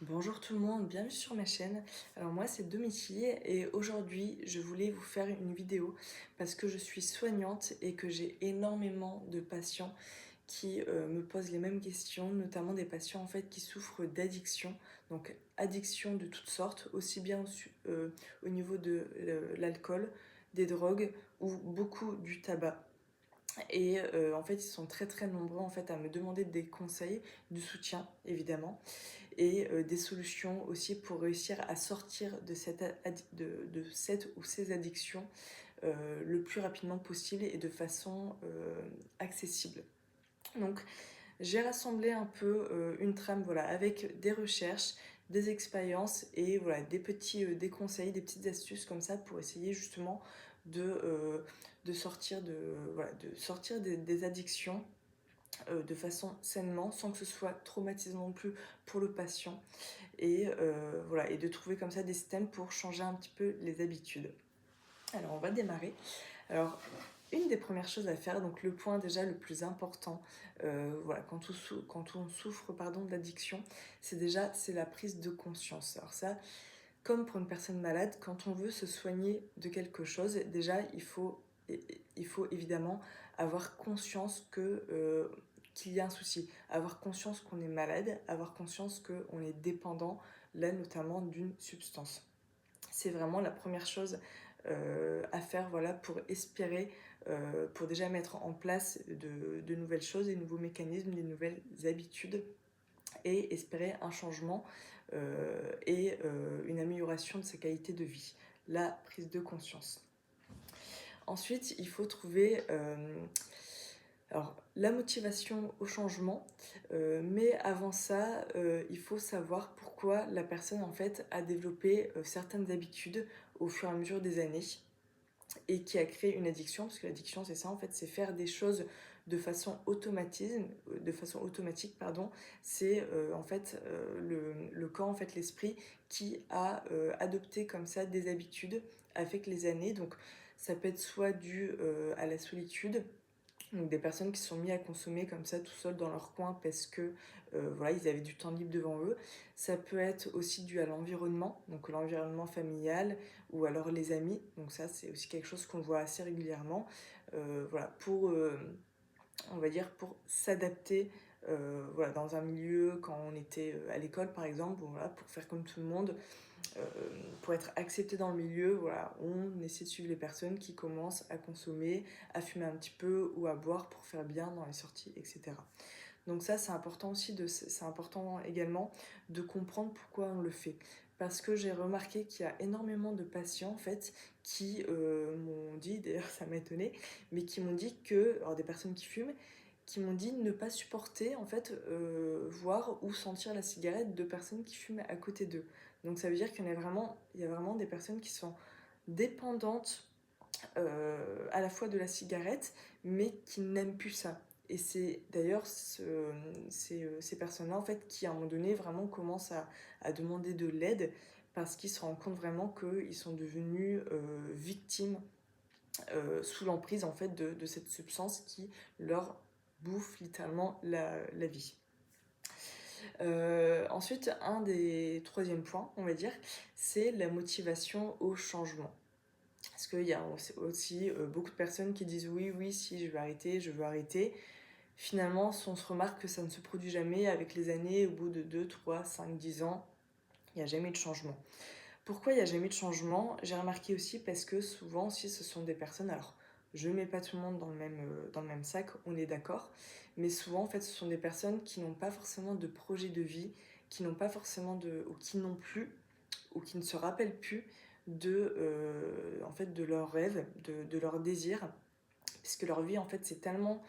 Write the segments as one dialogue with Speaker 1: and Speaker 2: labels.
Speaker 1: Bonjour tout le monde, bienvenue sur ma chaîne. Alors moi c'est Domitille et aujourd'hui je voulais vous faire une vidéo parce que je suis soignante et que j'ai énormément de patients qui me posent les mêmes questions, notamment des patients en fait qui souffrent d'addiction, donc addiction de toutes sortes, aussi bien au niveau de l'alcool, des drogues ou beaucoup du tabac. Et en fait ils sont très nombreux en fait à me demander des conseils, du soutien évidemment et des solutions aussi pour réussir à sortir de cette ou ces addictions le plus rapidement possible et de façon accessible. Donc j'ai rassemblé un peu une trame voilà, avec des recherches, des expériences et voilà, des conseils, des petites astuces comme ça pour essayer justement de sortir, de sortir des addictions de façon sainement, sans que ce soit traumatisant non plus pour le patient et, voilà, et de trouver comme ça des systèmes pour changer un petit peu les habitudes. Alors on va démarrer. Alors une des premières choses à faire, donc le point déjà le plus important, voilà, quand on souffre pardon, d'addiction, c'est la prise de conscience. Alors ça, comme pour une personne malade, quand on veut se soigner de quelque chose, déjà il faut évidemment avoir conscience qu'il y a un souci, avoir conscience qu'on est malade, avoir conscience qu'on est dépendant, là notamment d'une substance. C'est vraiment la première chose à faire voilà, pour espérer, pour déjà mettre en place de nouvelles choses, des nouveaux mécanismes, des nouvelles habitudes et espérer un changement et une amélioration de sa qualité de vie, la prise de conscience. Ensuite, il faut trouver alors, la motivation au changement, mais avant ça, il faut savoir pourquoi la personne en fait a développé certaines habitudes au fur et à mesure des années et qui a créé une addiction, parce que l'addiction c'est ça en fait, c'est faire des choses de façon automatique pardon, c'est en fait le corps, en fait l'esprit qui a adopté comme ça des habitudes avec les années, donc ça peut être soit dû à la solitude, donc des personnes qui se sont mis à consommer comme ça tout seuls dans leur coin parce que voilà, ils avaient du temps libre devant eux. Ça peut être aussi dû à l'environnement, donc l'environnement familial ou alors les amis. Donc ça c'est aussi quelque chose qu'on voit assez régulièrement. Voilà, on va dire pour s'adapter voilà, dans un milieu quand on était à l'école par exemple, voilà, pour faire comme tout le monde, euh, pour être accepté dans le milieu, voilà, on essaie de suivre les personnes qui commencent à consommer, à fumer un petit peu ou à boire pour faire bien dans les sorties, etc. Donc ça, c'est important également de comprendre pourquoi on le fait. Parce que j'ai remarqué qu'il y a énormément de patients en fait qui m'ont dit, d'ailleurs ça m'a étonné, mais qui m'ont dit que, alors des personnes qui fument, qui m'ont dit ne pas supporter en fait voir ou sentir la cigarette de personnes qui fument à côté d'eux. Donc ça veut dire il y a vraiment des personnes qui sont dépendantes à la fois de la cigarette, mais qui n'aiment plus ça. Et c'est d'ailleurs ces personnes-là en fait qui à un moment donné vraiment commencent à demander de l'aide parce qu'ils se rendent compte vraiment qu'ils sont devenus victimes sous l'emprise en fait de cette substance qui leur bouffe littéralement la vie. Ensuite, un des troisièmes points, on va dire, c'est la motivation au changement. Parce qu'il y a aussi beaucoup de personnes qui disent oui, oui, si je veux arrêter, je veux arrêter. Finalement, on se remarque que ça ne se produit jamais avec les années, au bout de 2 3 5 10 ans, il n'y a jamais de changement. Pourquoi il n'y a jamais de changement? J'ai remarqué aussi parce que souvent aussi ce sont des personnes, alors je ne mets pas tout le monde dans le même sac, on est d'accord, mais souvent en fait ce sont des personnes qui n'ont pas forcément de projet de vie, qui n'ont pas forcément ou qui n'ont plus, ou qui ne se rappellent plus en fait, de leurs rêves, de leurs désirs, puisque leur vie en fait c'est tellement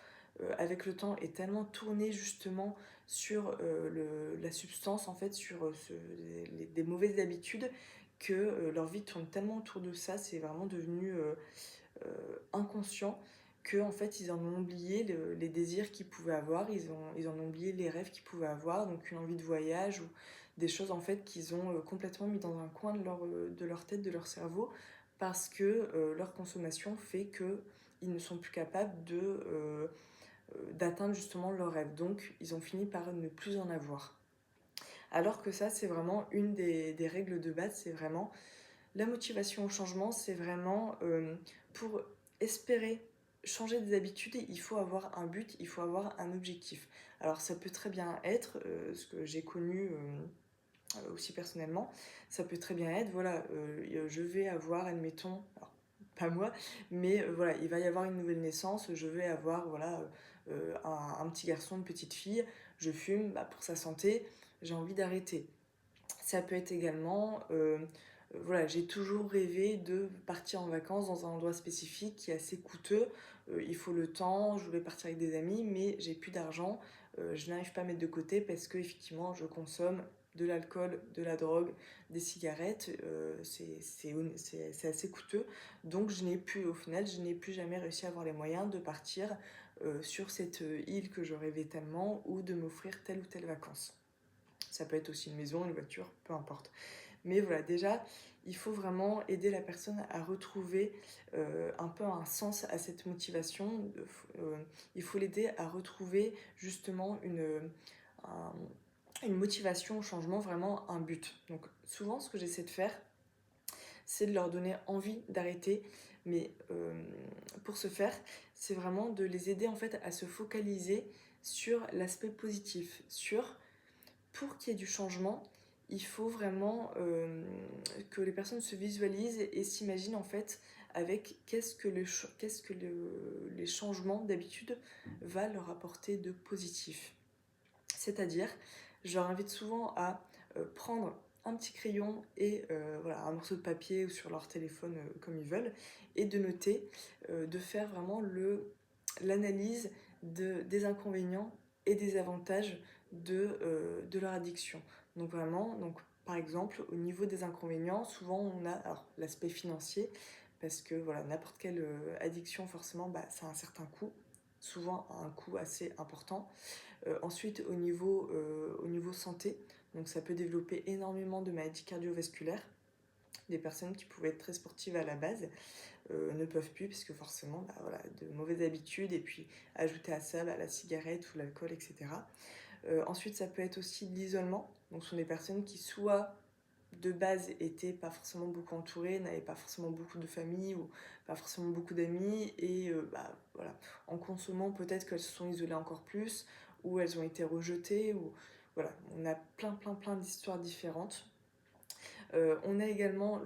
Speaker 1: avec le temps est tellement tournée justement sur la substance en fait sur des mauvaises habitudes que leur vie tourne tellement autour de ça, c'est vraiment devenu inconscient que en fait ils en ont oublié les désirs qu'ils pouvaient avoir, ils en ont oublié les rêves qu'ils pouvaient avoir, donc une envie de voyage ou des choses en fait qu'ils ont complètement mis dans un coin de leur tête, de leur cerveau, parce que leur consommation fait que ils ne sont plus capables d'atteindre justement leurs rêves. Donc ils ont fini par ne plus en avoir. Alors que ça, c'est vraiment une des règles de base, c'est vraiment la motivation au changement, c'est vraiment pour espérer changer des habitudes, il faut avoir un but, il faut avoir un objectif. Alors ça peut très bien être, ce que j'ai connu aussi personnellement, ça peut très bien être, voilà, je vais avoir, admettons, alors, pas moi, mais voilà, il va y avoir une nouvelle naissance, je vais avoir, voilà, un petit garçon, une petite fille, je fume, bah, pour sa santé, j'ai envie d'arrêter. Ça peut être également, voilà, j'ai toujours rêvé de partir en vacances dans un endroit spécifique qui est assez coûteux. Il faut le temps, je voulais partir avec des amis, mais j'ai plus d'argent. Je n'arrive pas à mettre de côté parce que effectivement, je consomme de l'alcool, de la drogue, des cigarettes. C'est assez coûteux. Donc, au final, je n'ai plus jamais réussi à avoir les moyens de partir sur cette île que je rêvais tellement ou de m'offrir telle ou telle vacances. Ça peut être aussi une maison, une voiture, peu importe. Mais voilà, déjà, il faut vraiment aider la personne à retrouver un peu un sens à cette motivation. Il faut l'aider à retrouver justement un- une motivation au changement, vraiment un but. Donc souvent, ce que j'essaie de faire, c'est de leur donner envie d'arrêter. Mais pour ce faire, c'est vraiment de les aider en fait à se focaliser sur l'aspect positif, sur pour qu'il y ait du changement, il faut vraiment que les personnes se visualisent et s'imaginent en fait avec les changements d'habitude va leur apporter de positif. C'est-à-dire, je leur invite souvent à prendre un petit crayon et voilà, un morceau de papier ou sur leur téléphone comme ils veulent et de noter, de faire vraiment l'analyse des inconvénients et des avantages de leur addiction. Donc vraiment, donc, par exemple, au niveau des inconvénients, souvent on a l'aspect financier, parce que voilà, n'importe quelle addiction, forcément, bah, ça a un certain coût, souvent un coût assez important. Ensuite, au niveau santé, donc ça peut développer énormément de maladies cardiovasculaires. Des personnes qui pouvaient être très sportives à la base ne peuvent plus, parce que forcément, bah, voilà, de mauvaises habitudes, et puis ajouter à ça bah, la cigarette ou l'alcool, etc. Ensuite, ça peut être aussi l'isolement. Donc, ce sont des personnes qui soit de base étaient pas forcément beaucoup entourées, n'avaient pas forcément beaucoup de famille ou pas forcément beaucoup d'amis, et bah, voilà, en consommant, peut-être qu'elles se sont isolées encore plus, ou elles ont été rejetées, ou voilà, on a plein d'histoires différentes. On a également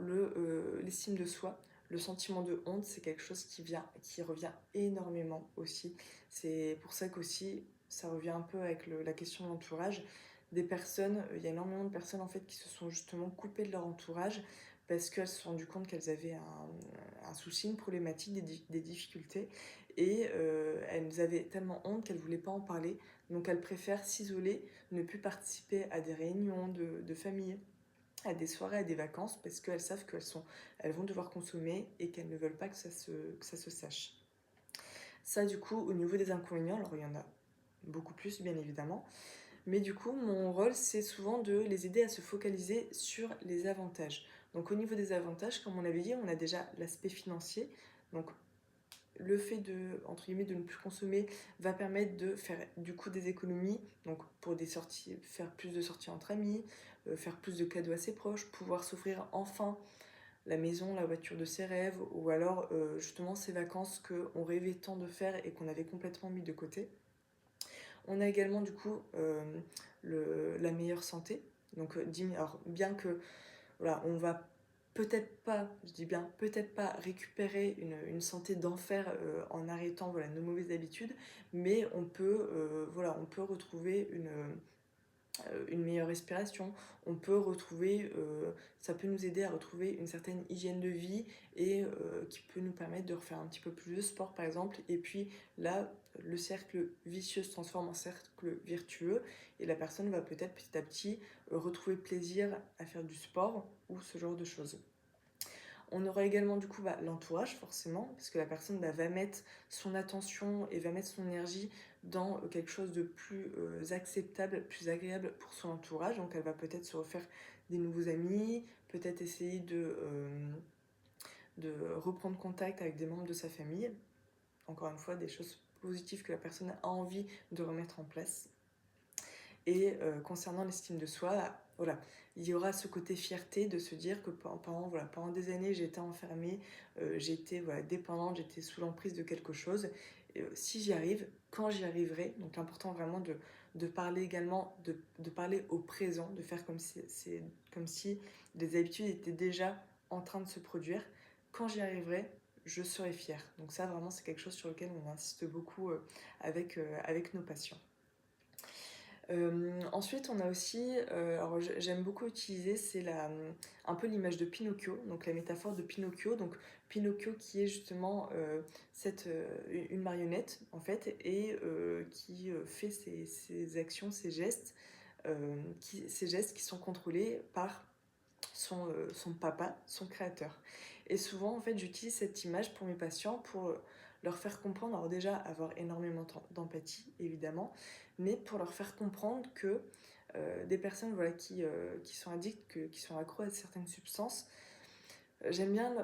Speaker 1: l'estime de soi. Le sentiment de honte, c'est quelque chose qui revient énormément aussi. C'est pour ça qu'aussi, ça revient un peu avec la question de l'entourage. Des personnes, il y a énormément de personnes en fait qui se sont justement coupées de leur entourage parce qu'elles se sont rendues compte qu'elles avaient un souci, une problématique, des difficultés, et elles avaient tellement honte qu'elles ne voulaient pas en parler. Donc elles préfèrent s'isoler, ne plus participer à des réunions de famille, à des soirées, à des vacances, parce qu'elles savent elles vont devoir consommer et qu'elles ne veulent pas que ça se sache. Ça, du coup, au niveau des inconvénients, alors il y en a beaucoup plus, bien évidemment, mais du coup, mon rôle, c'est souvent de les aider à se focaliser sur les avantages. Donc, au niveau des avantages, comme on avait dit, on a déjà l'aspect financier. Donc, le fait entre guillemets, de ne plus consommer va permettre de faire du coup des économies, donc pour des sorties, faire plus de sorties entre amis, faire plus de cadeaux à ses proches, pouvoir s'offrir enfin la maison, la voiture de ses rêves, ou alors justement ces vacances qu'on rêvait tant de faire et qu'on avait complètement mis de côté. On a également du coup la meilleure santé. Donc alors bien que voilà, on va peut-être pas, je dis bien peut-être pas récupérer une santé d'enfer en arrêtant voilà, nos mauvaises habitudes, mais voilà, on peut retrouver une meilleure respiration, on peut retrouver, ça peut nous aider à retrouver une certaine hygiène de vie et qui peut nous permettre de refaire un petit peu plus de sport par exemple, et puis là le cercle vicieux se transforme en cercle vertueux et la personne va peut-être petit à petit retrouver plaisir à faire du sport ou ce genre de choses. On aura également du coup l'entourage forcément, parce que la personne va mettre son attention et va mettre son énergie dans quelque chose de plus acceptable, plus agréable pour son entourage. Donc elle va peut-être se refaire des nouveaux amis, peut-être essayer de reprendre contact avec des membres de sa famille. Encore une fois, des choses positives que la personne a envie de remettre en place. Et concernant l'estime de soi, voilà, il y aura ce côté fierté de se dire que pendant des années j'étais enfermée, j'étais voilà, dépendante, j'étais sous l'emprise de quelque chose. Si j'y arrive, quand j'y arriverai, donc important vraiment de parler également, de parler au présent, de faire comme si les habitudes étaient déjà en train de se produire. Quand j'y arriverai, je serai fière. Donc ça vraiment c'est quelque chose sur lequel on insiste beaucoup avec nos patients. Ensuite, on a aussi, alors j'aime beaucoup utiliser, c'est un peu l'image de Pinocchio, donc la métaphore de Pinocchio. Donc Pinocchio qui est justement une marionnette en fait et qui fait ses actions, ses gestes, ces gestes qui sont contrôlés par son papa, son créateur. Et souvent, en fait, j'utilise cette image pour mes patients pour leur faire comprendre, alors déjà avoir énormément d'empathie, évidemment, mais pour leur faire comprendre que des personnes voilà, qui sont addictes, qui sont accros à certaines substances, j'aime bien,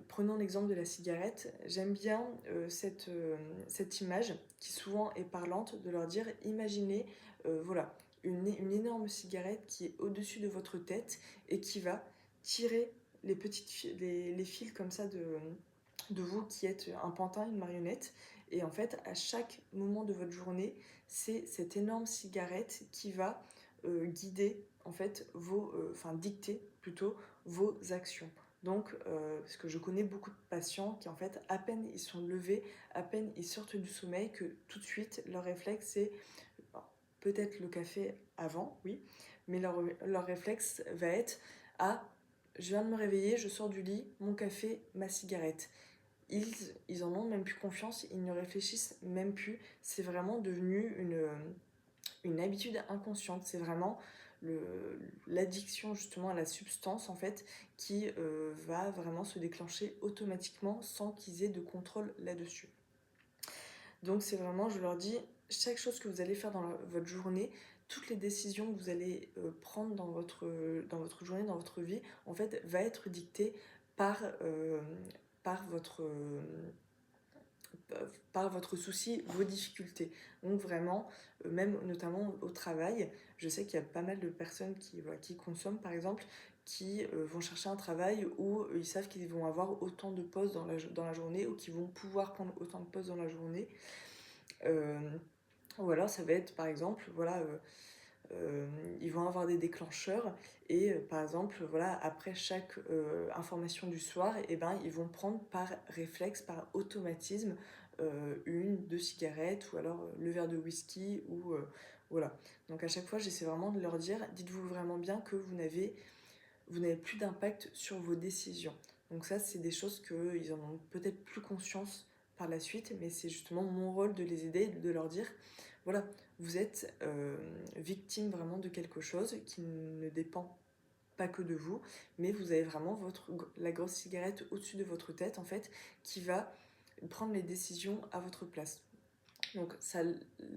Speaker 1: prenons l'exemple de la cigarette, j'aime bien cette image qui souvent est parlante de leur dire, imaginez, voilà, une énorme cigarette qui est au-dessus de votre tête et qui va tirer les fils comme ça de vous qui êtes un pantin, une marionnette. Et en fait, à chaque moment de votre journée, c'est cette énorme cigarette qui va guider, en fait, dicter plutôt vos actions. Donc, parce que je connais beaucoup de patients qui, en fait, à peine ils sont levés, à peine ils sortent du sommeil, que tout de suite, leur réflexe, c'est peut-être le café avant, oui, mais leur réflexe va être ah, je viens de me réveiller, je sors du lit, mon café, ma cigarette. Ils en ont même plus confiance, ils ne réfléchissent même plus. C'est vraiment devenu une habitude inconsciente. C'est vraiment l'addiction justement à la substance en fait qui va vraiment se déclencher automatiquement sans qu'ils aient de contrôle là-dessus. Donc c'est vraiment, je leur dis, chaque chose que vous allez faire dans votre journée, toutes les décisions que vous allez prendre dans votre journée, dans votre vie, en fait, va être dictée par, par votre... par votre souci, vos difficultés. Donc vraiment, même notamment au travail, je sais qu'il y a pas mal de personnes qui consomment par exemple, qui vont chercher un travail où ils savent qu'ils vont avoir autant de pauses dans la journée ou qu'ils vont pouvoir prendre autant de pauses dans la journée. Ou alors ça va être par exemple, voilà, ils vont avoir des déclencheurs et par exemple voilà après chaque information du soir et ben ils vont prendre par réflexe, par automatisme deux cigarettes ou alors le verre de whisky ou voilà. Donc à chaque fois j'essaie vraiment de leur dire dites-vous vraiment bien que vous n'avez plus d'impact sur vos décisions. Donc ça c'est des choses qu'ils en ont peut-être plus conscience par la suite, mais c'est justement mon rôle de les aider, de leur dire voilà, vous êtes victime vraiment de quelque chose qui ne dépend pas que de vous, mais vous avez vraiment la grosse cigarette au-dessus de votre tête en fait qui va prendre les décisions à votre place. Donc ça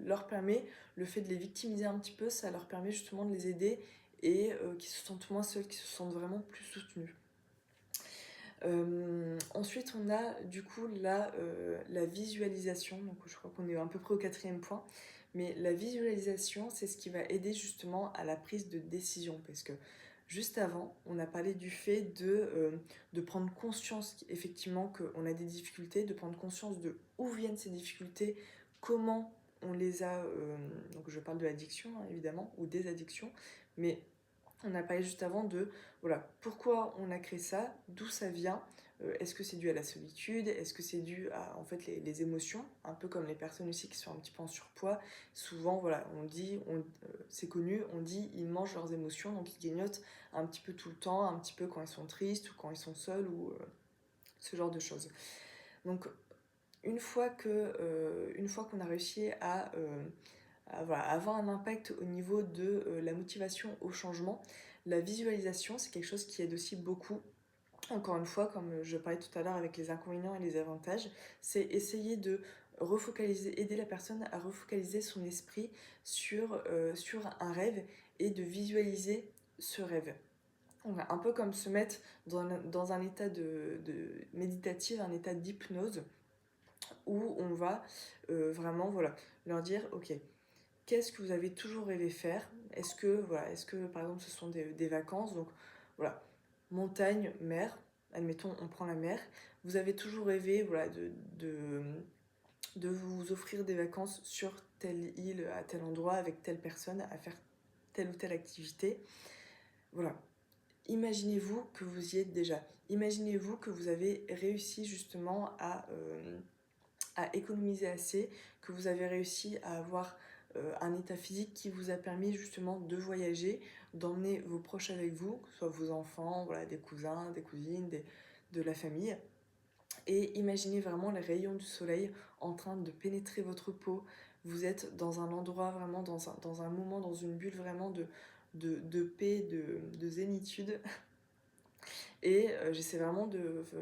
Speaker 1: leur permet, le fait de les victimiser un petit peu, ça leur permet justement de les aider et qu'ils se sentent moins seuls, qu'ils se sentent vraiment plus soutenus. Ensuite, on a du coup la visualisation. Donc, je crois qu'on est à peu près au 4e point. Mais la visualisation, c'est ce qui va aider justement à la prise de décision. Parce que juste avant, on a parlé du fait de prendre conscience effectivement qu'on a des difficultés, de prendre conscience de où viennent ces difficultés, comment on les a. Donc, je parle de l'addiction hein, évidemment, ou des addictions. Mais on a parlé juste avant de voilà, pourquoi on a créé ça, d'où ça vient, est-ce que c'est dû à la solitude, est-ce que c'est dû à en fait les émotions, un peu comme les personnes aussi qui sont un petit peu en surpoids. Souvent, voilà, c'est connu, on dit ils mangent leurs émotions, donc ils grignotent un petit peu tout le temps, un petit peu quand ils sont tristes ou quand ils sont seuls ou ce genre de choses. Donc une fois qu'on a réussi à voilà, avoir un impact au niveau de la motivation au changement, la visualisation, c'est quelque chose qui aide aussi beaucoup. Encore une fois, comme je parlais tout à l'heure avec les inconvénients et les avantages, c'est essayer de refocaliser, aider la personne à refocaliser son esprit sur un rêve et de visualiser ce rêve. On va un peu comme se mettre dans un état de méditatif, un état d'hypnose, où on va vraiment voilà, leur dire, ok, qu'est-ce que vous avez toujours rêvé faire? Est-ce que, voilà, est-ce que par exemple ce sont des vacances? Donc voilà, montagne, mer, admettons on prend la mer, vous avez toujours rêvé voilà, de vous offrir des vacances sur telle île, à tel endroit, avec telle personne, à faire telle ou telle activité. Voilà. Imaginez-vous que vous y êtes déjà. Imaginez-vous que vous avez réussi justement à économiser assez, que vous avez réussi à avoir un état physique qui vous a permis justement de voyager, d'emmener vos proches avec vous, que ce soit vos enfants, voilà, des cousins, des cousines, de la famille. Et imaginez vraiment les rayons du soleil en train de pénétrer votre peau. Vous êtes dans un endroit vraiment, dans un moment, dans une bulle vraiment de paix, de zénitude. Et j'essaie vraiment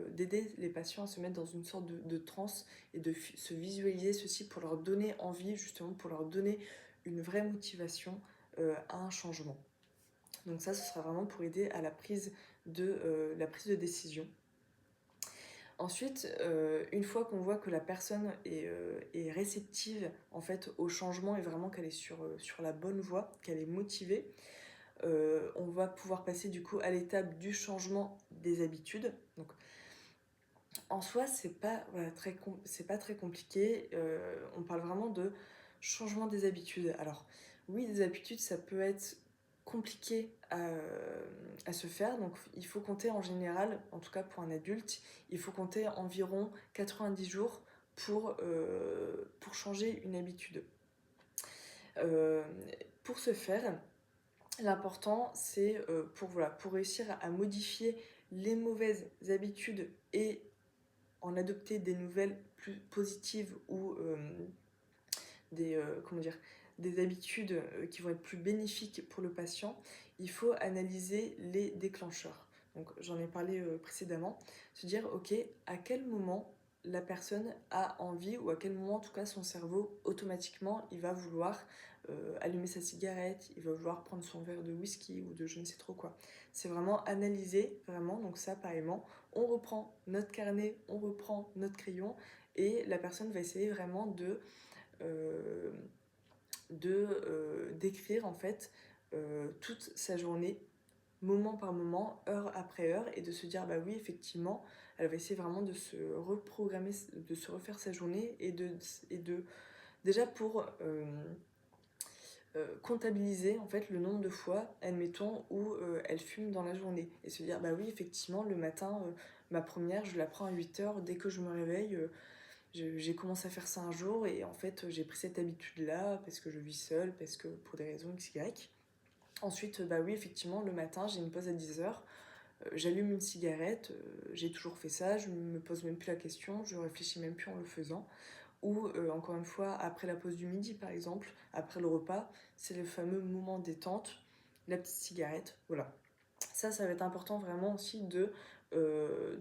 Speaker 1: d'aider les patients à se mettre dans une sorte de transe et se visualiser ceci pour leur donner envie, justement pour leur donner une vraie motivation à un changement. Donc ça, ce sera vraiment pour aider à la prise de décision. Ensuite, une fois qu'on voit que la personne est réceptive en fait au changement et vraiment qu'elle est sur la bonne voie, qu'elle est motivée, on va pouvoir passer du coup à l'étape du changement des habitudes. Donc en soi, c'est pas, voilà, c'est pas très compliqué. On parle vraiment de changement des habitudes. Alors oui, des habitudes, ça peut être compliqué à se faire. Donc il faut compter en général, en tout cas pour un adulte, il faut compter environ 90 jours pour changer une habitude. Euh, pour ce faire, l'important, c'est pour réussir à modifier les mauvaises habitudes et en adopter des nouvelles plus positives ou comment dire, des habitudes qui vont être plus bénéfiques pour le patient, il faut analyser les déclencheurs. Donc j'en ai parlé précédemment, se dire ok, à quel moment la personne a envie ou à quel moment en tout cas son cerveau automatiquement il va vouloir allumer sa cigarette, il va vouloir prendre son verre de whisky ou de je ne sais trop quoi. C'est vraiment analyser vraiment, donc ça pareillement, on reprend notre carnet, on reprend notre crayon et la personne va essayer vraiment euh, d'écrire en fait toute sa journée, moment par moment, heure après heure, et de se dire bah oui effectivement, elle va essayer vraiment de se reprogrammer, de se refaire sa journée et de déjà pour comptabiliser en fait le nombre de fois, admettons, où elle fume dans la journée et se dire bah oui effectivement le matin ma première je la prends à 8h dès que je me réveille. J'ai commencé à faire ça un jour et en fait j'ai pris cette habitude là parce que je vis seule, parce que pour des raisons XY. Ensuite, bah oui, effectivement, le matin j'ai une pause à 10h, j'allume une cigarette, j'ai toujours fait ça, je me pose même plus la question, je réfléchis même plus en le faisant. Ou encore une fois, après la pause du midi par exemple, après le repas, c'est le fameux moment détente, la petite cigarette, voilà. Ça va être important vraiment aussi de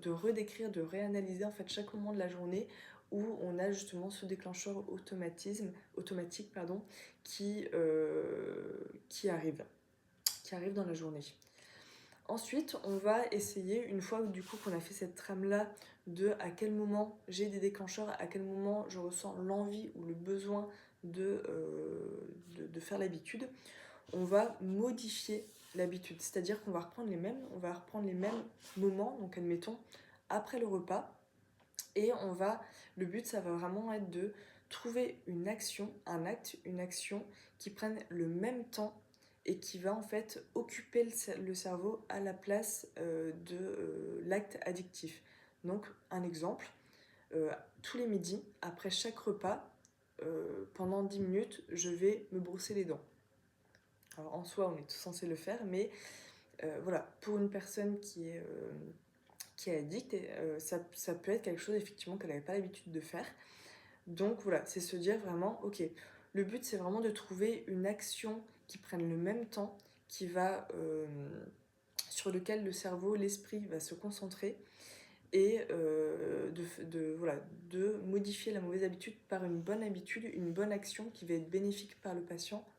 Speaker 1: redécrire, de réanalyser en fait chaque moment de la journée où on a justement ce déclencheur automatique qui arrive dans la journée. Ensuite, on va essayer, une fois du coup qu'on a fait cette trame-là de à quel moment j'ai des déclencheurs, à quel moment je ressens l'envie ou le besoin de faire l'habitude, on va modifier l'habitude. C'est-à-dire qu'on va reprendre les mêmes moments, donc admettons, après le repas, et le but, ça va vraiment être de trouver une action, un acte, une action qui prenne le même temps et qui va en fait occuper le cerveau à la place de l'acte addictif. Donc, un exemple, tous les midis, après chaque repas, pendant 10 minutes, je vais me brosser les dents. Alors en soi, on est tous censés le faire, mais voilà, pour une personne qui est addict, ça peut être quelque chose effectivement qu'elle n'avait pas l'habitude de faire. Donc voilà, c'est se dire vraiment, ok, le but c'est vraiment de trouver une action qui prenne le même temps, sur lequel le cerveau, l'esprit va se concentrer et voilà, de modifier la mauvaise habitude par une bonne habitude, une bonne action qui va être bénéfique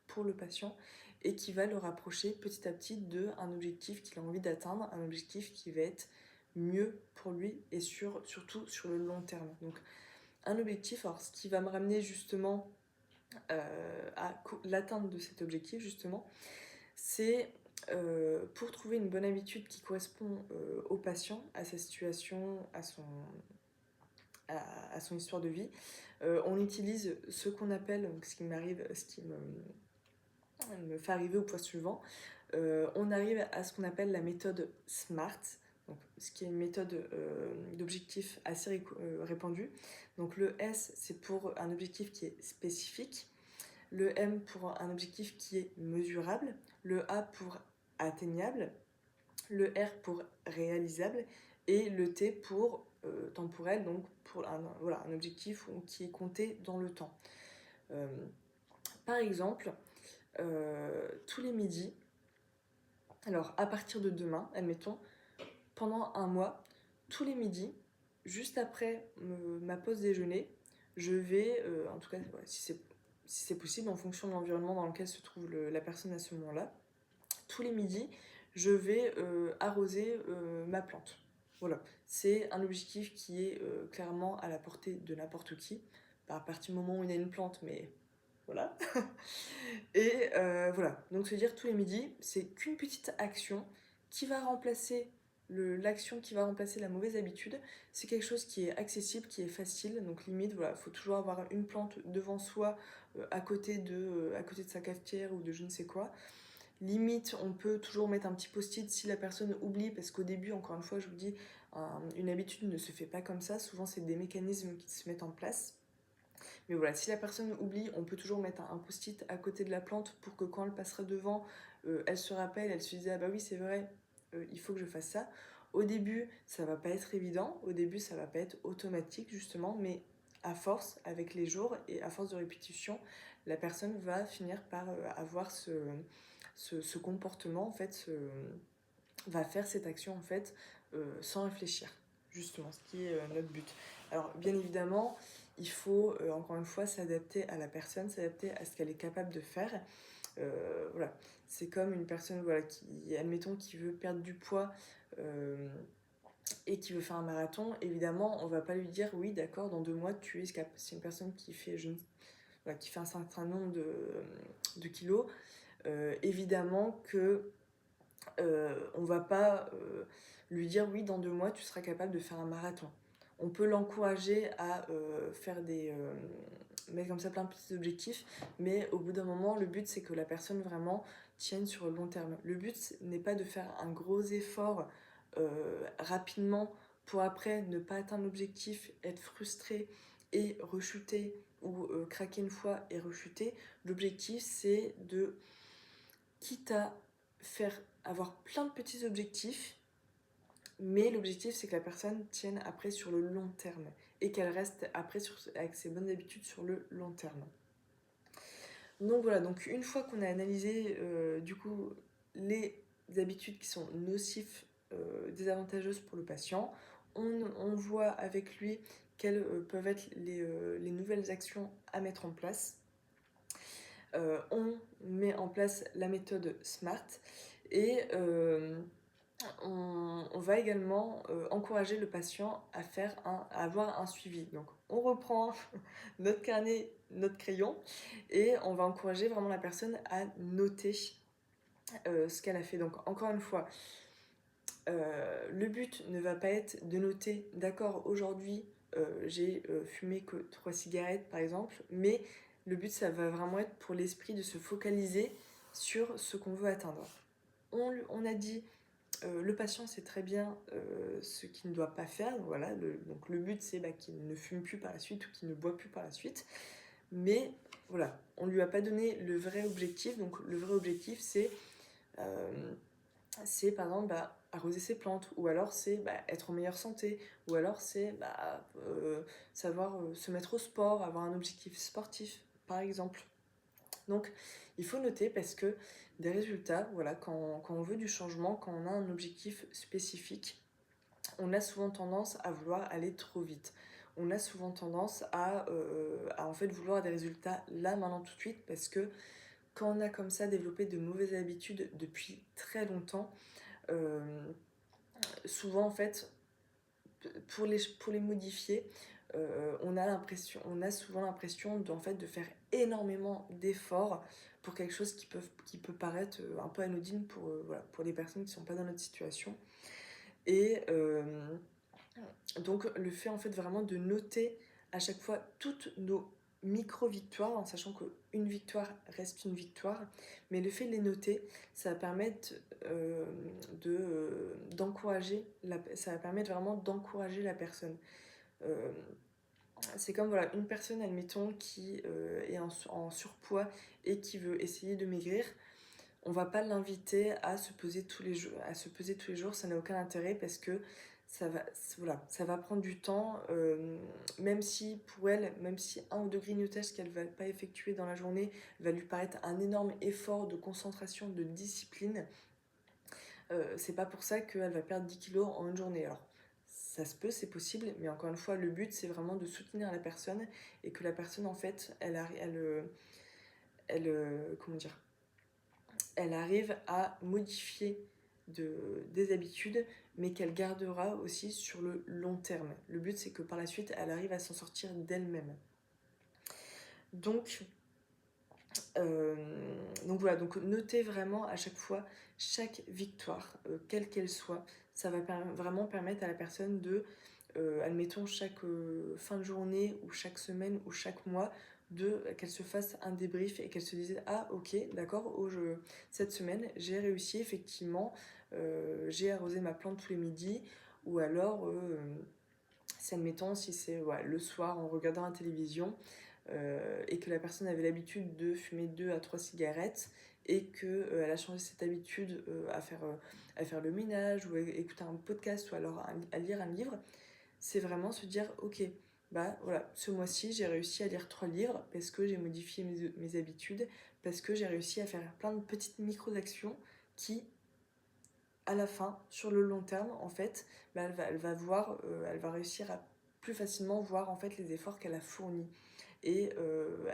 Speaker 1: pour le patient et qui va le rapprocher petit à petit d'un objectif qu'il a envie d'atteindre, un objectif qui va être mieux pour lui et surtout sur le long terme. Donc un objectif, alors ce qui va me ramener justement à l'atteinte de cet objectif justement, c'est pour trouver une bonne habitude qui correspond au patient, à sa situation, à son histoire de vie. On utilise ce qu'on appelle, donc ce qui me fait arriver au point suivant, on arrive à ce qu'on appelle la méthode SMART, donc, ce qui est une méthode d'objectif assez répandue. Donc le S, c'est pour un objectif qui est spécifique, le M pour un objectif qui est mesurable, le A pour atteignable, le R pour réalisable et le T pour temporel, donc pour voilà, un objectif qui est compté dans le temps. Par exemple, tous les midis, alors à partir de demain, admettons, pendant un mois, tous les midis, juste après ma pause déjeuner, je vais, en tout cas ouais, si c'est possible, en fonction de l'environnement dans lequel se trouve la personne à ce moment-là, tous les midis, je vais arroser ma plante. Voilà, c'est un objectif qui est clairement à la portée de n'importe qui, à partir du moment où il y a une plante, mais voilà. Et voilà, donc se dire tous les midis, c'est qu'une petite action qui va remplacer l'action qui va remplacer la mauvaise habitude. C'est quelque chose qui est accessible, qui est facile, donc limite, voilà, faut toujours avoir une plante devant soi, à côté de sa cafetière ou de je ne sais quoi. Limite, on peut toujours mettre un petit post-it si la personne oublie, parce qu'au début, encore une fois, je vous dis, une habitude ne se fait pas comme ça. Souvent, c'est des mécanismes qui se mettent en place. Mais voilà, si la personne oublie, on peut toujours mettre un post-it à côté de la plante pour que quand elle passera devant, elle se rappelle, elle se dise ah bah oui, c'est vrai, il faut que je fasse ça. Au début, ça va pas être évident, au début, ça va pas être automatique justement, mais à force, avec les jours et à force de répétition, la personne va finir par avoir ce comportement, en fait, va faire cette action en fait sans réfléchir, justement, ce qui est notre but. Alors bien évidemment, il faut encore une fois s'adapter à la personne, s'adapter à ce qu'elle est capable de faire. Voilà, c'est comme une personne voilà, qui, admettons, qui veut perdre du poids et qui veut faire un marathon. Évidemment, on va pas lui dire oui, d'accord, dans 2 mois tu es capable. C'est une personne qui fait, voilà, qui fait un certain nombre de kilos. Évidemment que on va pas lui dire oui, dans 2 mois tu seras capable de faire un marathon. On peut l'encourager à faire mettre comme ça plein de petits objectifs, mais au bout d'un moment, le but c'est que la personne vraiment tienne sur le long terme. Le but n'est pas de faire un gros effort rapidement pour après ne pas atteindre l'objectif, être frustré et rechuter ou craquer une fois et rechuter. L'objectif c'est de, quitte à faire avoir plein de petits objectifs, mais l'objectif c'est que la personne tienne après sur le long terme et qu'elle reste après avec ses bonnes habitudes sur le long terme. Donc voilà, donc une fois qu'on a analysé du coup les habitudes qui sont nocives, désavantageuses pour le patient, on voit avec lui quelles peuvent être les nouvelles actions à mettre en place. On met en place la méthode SMART et on va également encourager le patient à avoir un suivi. Donc on reprend notre carnet, notre crayon et on va encourager vraiment la personne à noter ce qu'elle a fait. Donc encore une fois, le but ne va pas être de noter, d'accord, aujourd'hui j'ai fumé que 3 cigarettes par exemple, mais le but ça va vraiment être pour l'esprit de se focaliser sur ce qu'on veut atteindre. On a dit le patient sait très bien ce qu'il ne doit pas faire, voilà, donc le but c'est qu'il ne fume plus par la suite ou qu'il ne boit plus par la suite, mais voilà, on ne lui a pas donné le vrai objectif, donc le vrai objectif c'est par exemple arroser ses plantes, ou alors c'est être en meilleure santé, ou alors c'est savoir se mettre au sport, avoir un objectif sportif par exemple. Donc il faut noter parce que des résultats, voilà, quand on veut du changement, quand on a un objectif spécifique, on a souvent tendance à vouloir aller trop vite. On a souvent tendance à en fait vouloir des résultats là, maintenant, tout de suite, parce que quand on a comme ça développé de mauvaises habitudes depuis très longtemps, souvent en fait, pour les modifier, on a souvent l'impression de faire énormément d'efforts pour quelque chose qui peut paraître un peu anodine voilà, pour les personnes qui ne sont pas dans notre situation. Et donc le fait en fait vraiment de noter à chaque fois toutes nos micro-victoires, en sachant qu'une victoire reste une victoire, mais le fait de les noter, ça va permettre d'encourager, ça va permettre vraiment d'encourager la personne. Euh, c'est comme voilà, une personne, admettons, qui est en surpoids et qui veut essayer de maigrir. On va pas l'inviter à se peser tous les jours, ça n'a aucun intérêt parce que ça va prendre du temps, même si pour elle, même si un ou deux grignotages qu'elle va pas effectuer dans la journée va lui paraître un énorme effort de concentration, de discipline, c'est pas pour ça qu'elle va perdre 10 kilos en une journée. Alors, ça se peut, c'est possible, mais encore une fois, le but c'est vraiment de soutenir la personne et que la personne en fait, comment dire, elle arrive à modifier des habitudes, mais qu'elle gardera aussi sur le long terme. Le but, c'est que par la suite, elle arrive à s'en sortir d'elle-même. Donc, euh, donc voilà, donc notez vraiment à chaque fois chaque victoire, quelle qu'elle soit. Ça va vraiment permettre à la personne de, admettons, chaque fin de journée ou chaque semaine ou chaque mois, qu'elle se fasse un débrief et qu'elle se dise ah ok d'accord cette semaine j'ai réussi effectivement, j'ai arrosé ma plante tous les midis, ou alors admettons si c'est ouais, le soir en regardant la télévision, et que la personne avait l'habitude de fumer 2 à 3 cigarettes et qu'elle a changé cette habitude à faire le ménage ou à écouter un podcast ou alors à lire un livre, c'est vraiment se dire ok, bah voilà, ce mois-ci j'ai réussi à lire 3 livres parce que j'ai modifié mes habitudes, parce que j'ai réussi à faire plein de petites micro-actions qui, à la fin, sur le long terme, en fait, bah, elle va réussir à plus facilement voir en fait les efforts qu'elle a fournis. Et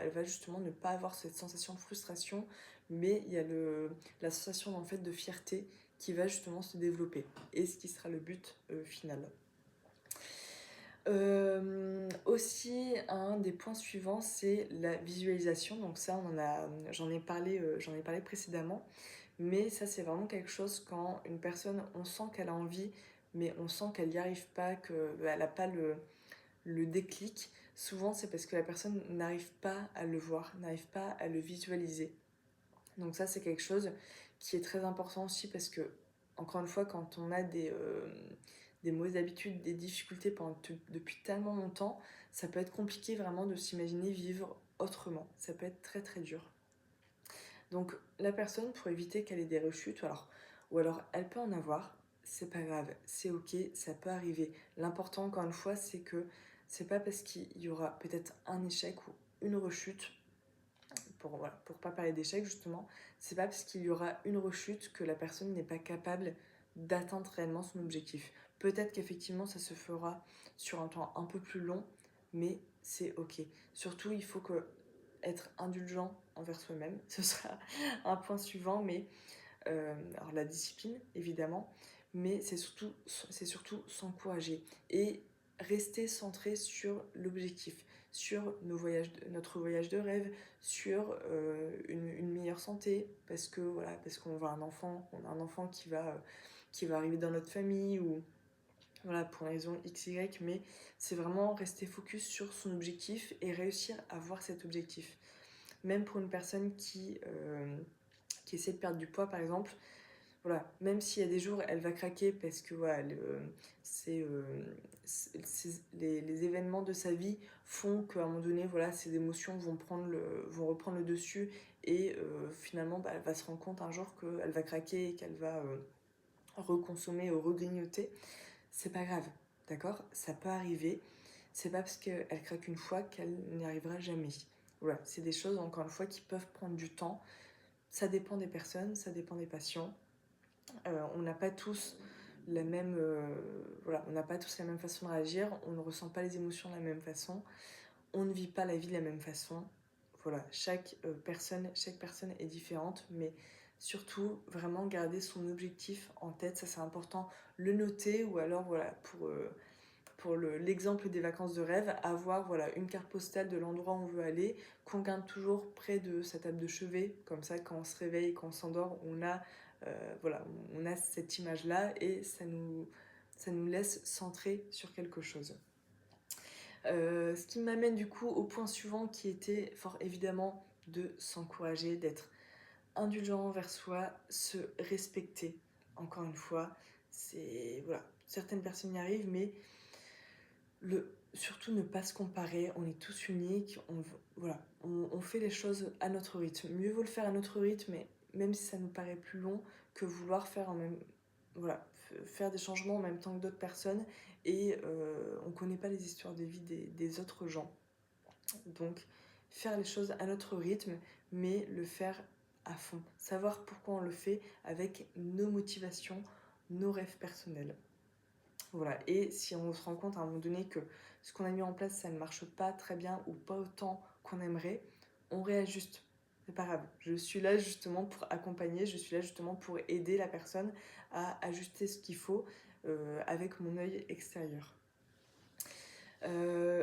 Speaker 1: elle va justement ne pas avoir cette sensation de frustration, mais il y a la sensation en fait de fierté qui va justement se développer, et ce qui sera le but final. Aussi, un des points suivants, c'est la visualisation. Donc ça, j'en ai parlé précédemment, mais ça, c'est vraiment quelque chose quand une personne, on sent qu'elle a envie, mais on sent qu'elle n'y arrive pas, qu'elle n'a pas le déclic. Souvent, c'est parce que la personne n'arrive pas à le voir, n'arrive pas à le visualiser. Donc ça, c'est quelque chose qui est très important aussi parce que, encore une fois, quand on a des mauvaises habitudes, des difficultés depuis tellement longtemps, ça peut être compliqué vraiment de s'imaginer vivre autrement. Ça peut être très très dur. Donc la personne, pour éviter qu'elle ait des rechutes, ou alors elle peut en avoir, c'est pas grave, c'est ok, ça peut arriver. L'important, encore une fois, c'est que c'est pas parce qu'il y aura peut-être un échec ou une rechute, pour pas parler d'échec justement, c'est pas parce qu'il y aura une rechute que la personne n'est pas capable d'atteindre réellement son objectif. Peut-être qu'effectivement ça se fera sur un temps un peu plus long, mais c'est ok. Surtout, il faut être indulgent envers soi-même, ce sera un point suivant, mais alors la discipline évidemment, mais c'est surtout s'encourager et rester centré sur l'objectif, sur notre voyage de rêve, sur une meilleure santé, parce que voilà, parce qu'on a un enfant qui va arriver dans notre famille, ou voilà, pour une raison XY, mais c'est vraiment rester focus sur son objectif et réussir à voir cet objectif. Même pour une personne qui essaie de perdre du poids par exemple, voilà, même s'il y a des jours elle va craquer parce que voilà, les événements de sa vie font qu'à un moment donné, voilà, ses émotions vont reprendre le dessus, et finalement bah, elle va se rendre compte un jour qu'elle va craquer et qu'elle va reconsommer ou regrignoter. C'est pas grave, d'accord? Ça peut arriver. C'est pas parce qu'elle craque une fois qu'elle n'y arrivera jamais. Voilà, c'est des choses, encore une fois, qui peuvent prendre du temps. Ça dépend des personnes, ça dépend des patients. On n'a pas tous on n'a pas tous la même façon de réagir, on ne ressent pas les émotions de la même façon, on ne vit pas la vie de la même façon. Voilà, chaque personne est différente, mais surtout vraiment garder son objectif en tête, ça c'est important, le noter, ou alors voilà, pour l'exemple des vacances de rêve, avoir voilà, une carte postale de l'endroit où on veut aller, qu'on garde toujours près de sa table de chevet, comme ça quand on se réveille, quand on s'endort, voilà, on a cette image-là et ça nous laisse centrer sur quelque chose. Ce qui m'amène du coup au point suivant qui était fort évidemment de s'encourager, d'être indulgent envers soi, se respecter. Encore une fois, c'est voilà, certaines personnes y arrivent, mais surtout ne pas se comparer. On est tous uniques, on fait les choses à notre rythme. Mieux vaut le faire à notre rythme, mais même si ça nous paraît plus long que vouloir faire des changements en même temps que d'autres personnes et on ne connaît pas les histoires de vie des autres gens. Donc, faire les choses à notre rythme, mais le faire à fond. Savoir pourquoi on le fait avec nos motivations, nos rêves personnels. Voilà. Et si on se rend compte à un moment donné que ce qu'on a mis en place, ça ne marche pas très bien ou pas autant qu'on aimerait, on réajuste. C'est pas grave. Je suis là justement pour accompagner, je suis là justement pour aider la personne à ajuster ce qu'il faut avec mon œil extérieur.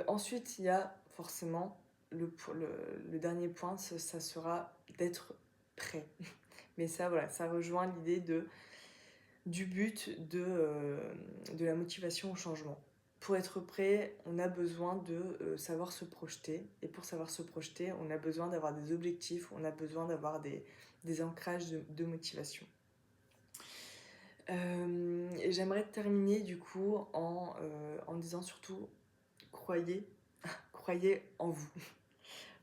Speaker 1: Ensuite, il y a forcément le dernier point, ça sera d'être prêt. Mais ça, voilà, ça rejoint l'idée du but de la motivation au changement. Pour être prêt, on a besoin de savoir se projeter. Et pour savoir se projeter, on a besoin d'avoir des objectifs, on a besoin d'avoir des ancrages de motivation. Et j'aimerais terminer du coup en disant surtout croyez en vous.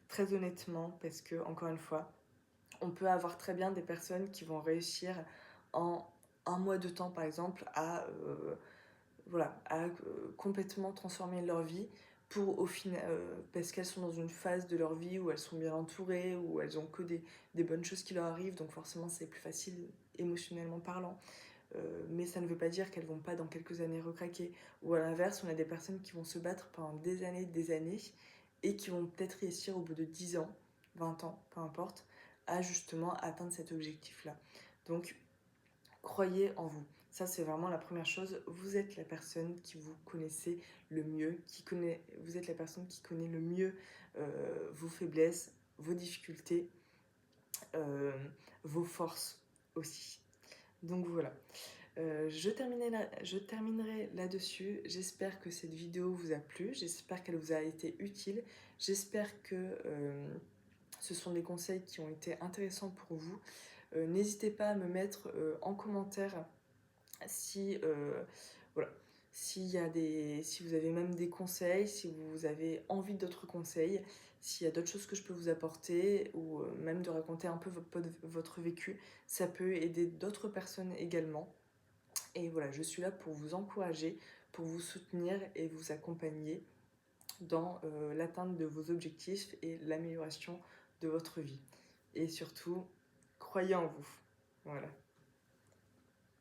Speaker 1: Très honnêtement, parce que, encore une fois, on peut avoir très bien des personnes qui vont réussir en un mois de temps, par exemple, à complètement transformer leur vie pour au final, parce qu'elles sont dans une phase de leur vie où elles sont bien entourées, où elles ont que des bonnes choses qui leur arrivent, donc forcément c'est plus facile émotionnellement parlant. Mais ça ne veut pas dire qu'elles vont pas dans quelques années recraquer. Ou à l'inverse, on a des personnes qui vont se battre pendant des années et qui vont peut-être réussir au bout de 10 ans, 20 ans, peu importe, à justement atteindre cet objectif-là. Donc, croyez en vous. Ça, c'est vraiment la première chose. Vous êtes la personne qui vous connaissez le mieux, vous êtes la personne qui connaît le mieux vos faiblesses, vos difficultés, vos forces aussi. Donc voilà. Je terminerai là-dessus. J'espère que cette vidéo vous a plu. J'espère qu'elle vous a été utile. J'espère que ce sont des conseils qui ont été intéressants pour vous. N'hésitez pas à me mettre en commentaire si, si vous avez même des conseils, si vous avez envie d'autres conseils, s'il y a d'autres choses que je peux vous apporter ou même de raconter un peu votre vécu. Ça peut aider d'autres personnes également. Et voilà, je suis là pour vous encourager, pour vous soutenir et vous accompagner dans l'atteinte de vos objectifs et l'amélioration de votre vie. Et surtout, croyez en vous. Voilà.